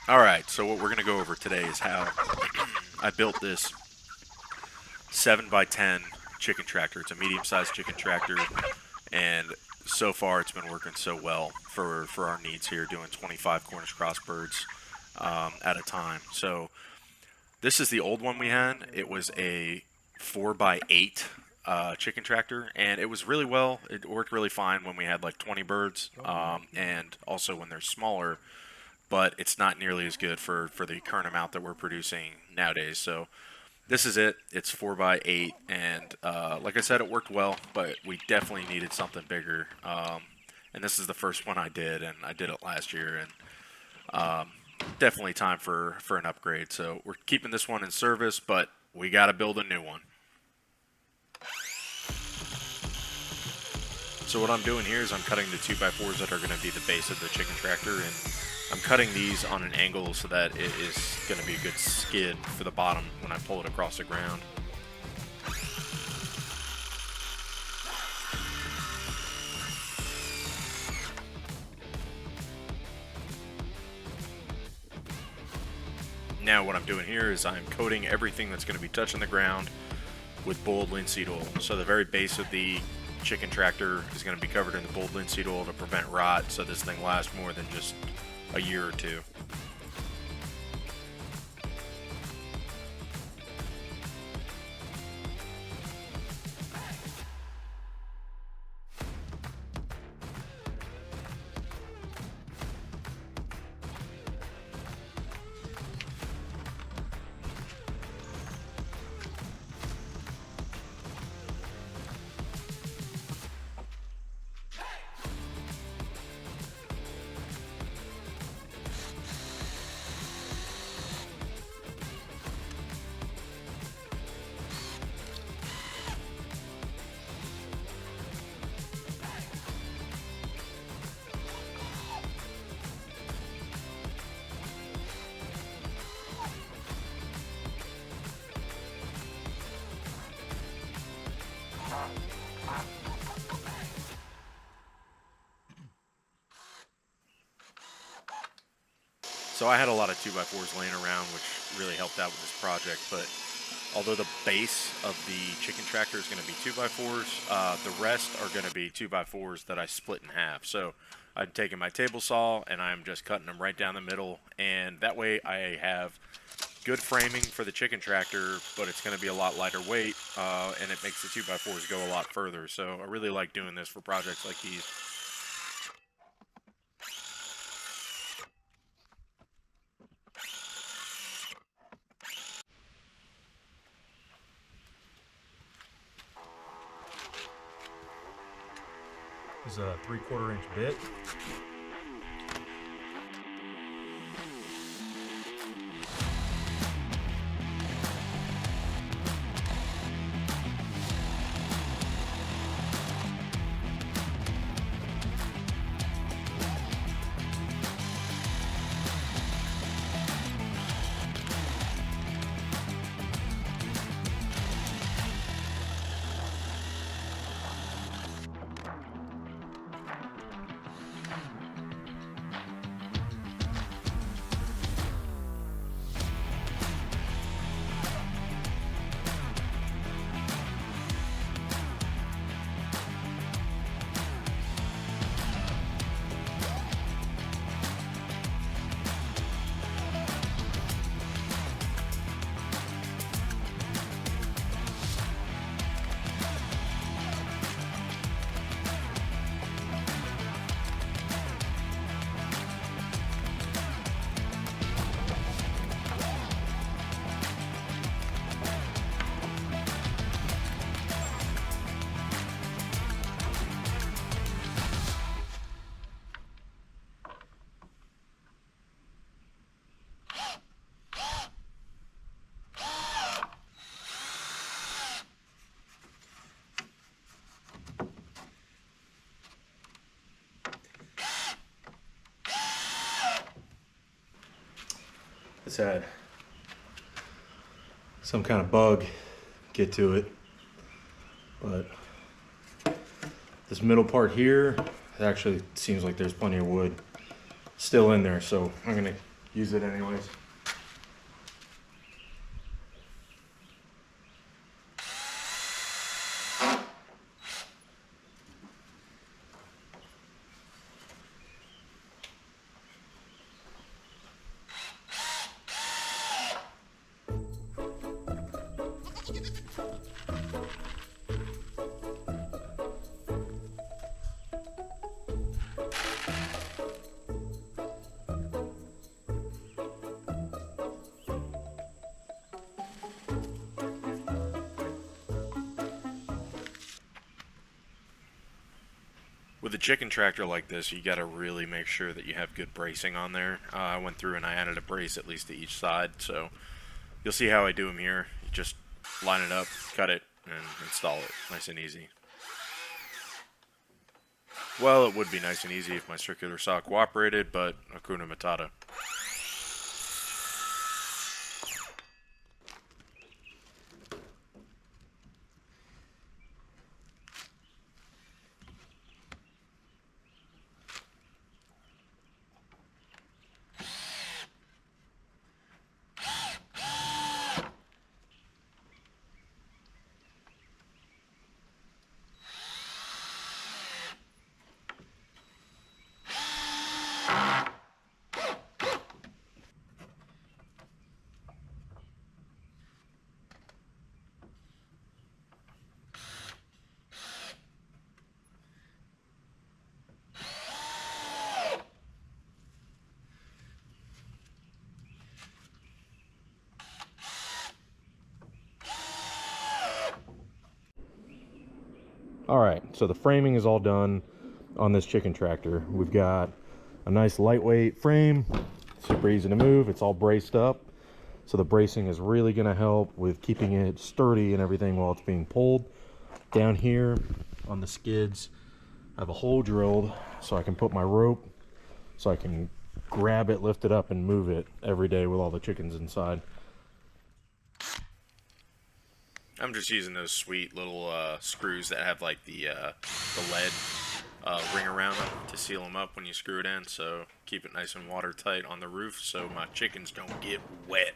Alright, so what we're going to go over today is how I built this 7 by 10 chicken tractor. It's a medium-sized chicken tractor, and so far it's been working so well for our needs here, doing 25 Cornish crossbirds at a time. So this is the old one we had. It was a 4 by 8 chicken tractor, and it was really well. It worked really fine when we had like 20 birds, and also when they're smaller, but it's not nearly as good for the current amount that we're producing nowadays. So this is it. It's 4 by 8, and like I said, it worked well, but we definitely needed something bigger. And this is the first one I did, and I did it last year, and definitely time for an upgrade. So we're keeping this one in service, but we got to build a new one. So what I'm doing here is I'm cutting the 2 by 4s that are going to be the base of the chicken tractor, and I'm cutting these on an angle so that it is going to be a good skid for the bottom when I pull it across the ground. Now what I'm doing here is I'm coating everything that's going to be touching the ground with boiled linseed oil. So the very base of the chicken tractor is going to be covered in the boiled linseed oil to prevent rot, so this thing lasts more than just a year or two. So I had a lot of 2x4s laying around, which really helped out with this project. But although the base of the chicken tractor is going to be 2x4s, the rest are going to be 2x4s that I split in half. So I'm taking my table saw and I'm just cutting them right down the middle, and that way I have good framing for the chicken tractor, but it's going to be a lot lighter weight, and it makes the 2x4s go a lot further. So I really like doing this for projects like these. Is a 3/4 inch bit. It's had some kind of bug get to it, but this middle part here, it actually seems like there's plenty of wood still in there, so I'm gonna use it anyways. With a chicken tractor like this, you got to really make sure that you have good bracing on there. I went through and I added a brace at least to each side, so you'll see how I do them here. You just line it up, cut it, and install it. Nice and easy. Well, it would be nice and easy if my circular saw cooperated, but Hakuna Matata. All right, so the framing is all done on this chicken tractor. We've got a nice lightweight frame, super easy to move. It's all braced up, so the bracing is really going to help with keeping it sturdy and everything while it's being pulled. Down here on the skids, I have a hole drilled so I can put my rope, so I can grab it, lift it up, and move it every day with all the chickens inside. I'm just using those sweet little screws that have like the lead ring around them to seal them up when you screw it in, so keep it nice and watertight on the roof so my chickens don't get wet.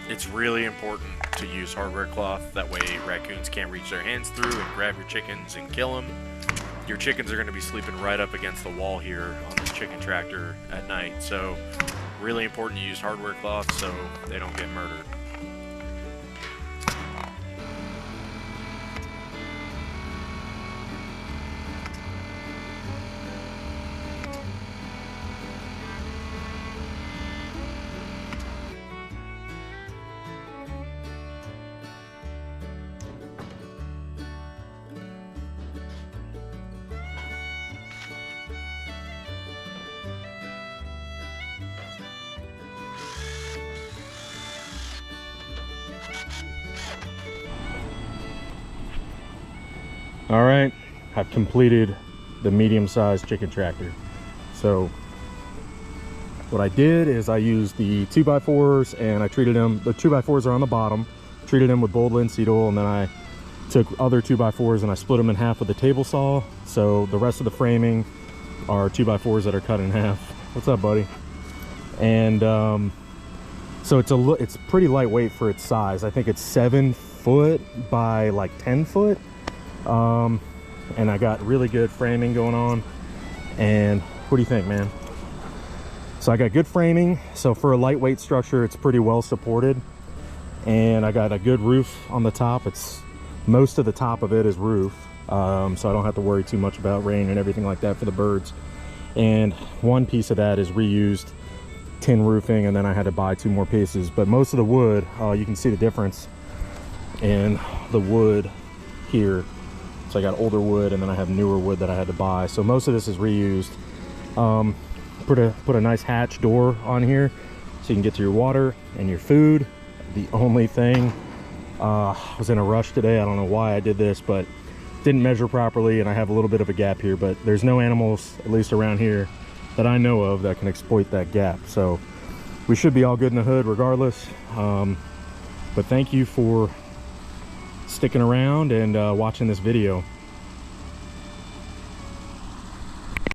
It's really important to use hardware cloth, that way raccoons can't reach their hands through and grab your chickens and kill them. Your chickens are going to be sleeping right up against the wall here on this chicken tractor at night, so really important to use hardware cloth so they don't get murdered. All right, I've completed the medium-sized chicken tractor. So what I did is I used the 2x4s and I treated them, the 2x4s are on the bottom, treated them with bold linseed oil, and then I took other 2x4s and I split them in half with a table saw. So the rest of the framing are 2x4s that are cut in half. What's up, buddy? And so it's pretty lightweight for its size. I think it's 7 foot by like 10 foot. And I got really good framing going on. And what do you think, man? So I got good framing, so for a lightweight structure it's pretty well supported, and I got a good roof on the top. It's most of the top of it is roof, so I don't have to worry too much about rain and everything like that for the birds. And one piece of that is reused tin roofing, and then I had to buy 2 more pieces. But most of the wood, you can see the difference in the wood here. So I got older wood, and then I have newer wood that I had to buy. So most of this is reused. Put a nice hatch door on here so you can get to your water and your food. The only thing I was in a rush today. I don't know why I did this, but didn't measure properly, and I have a little bit of a gap here, but there's no animals, at least around here, that I know of that can exploit that gap. So we should be all good in the hood regardless. But thank you for sticking around and watching this video.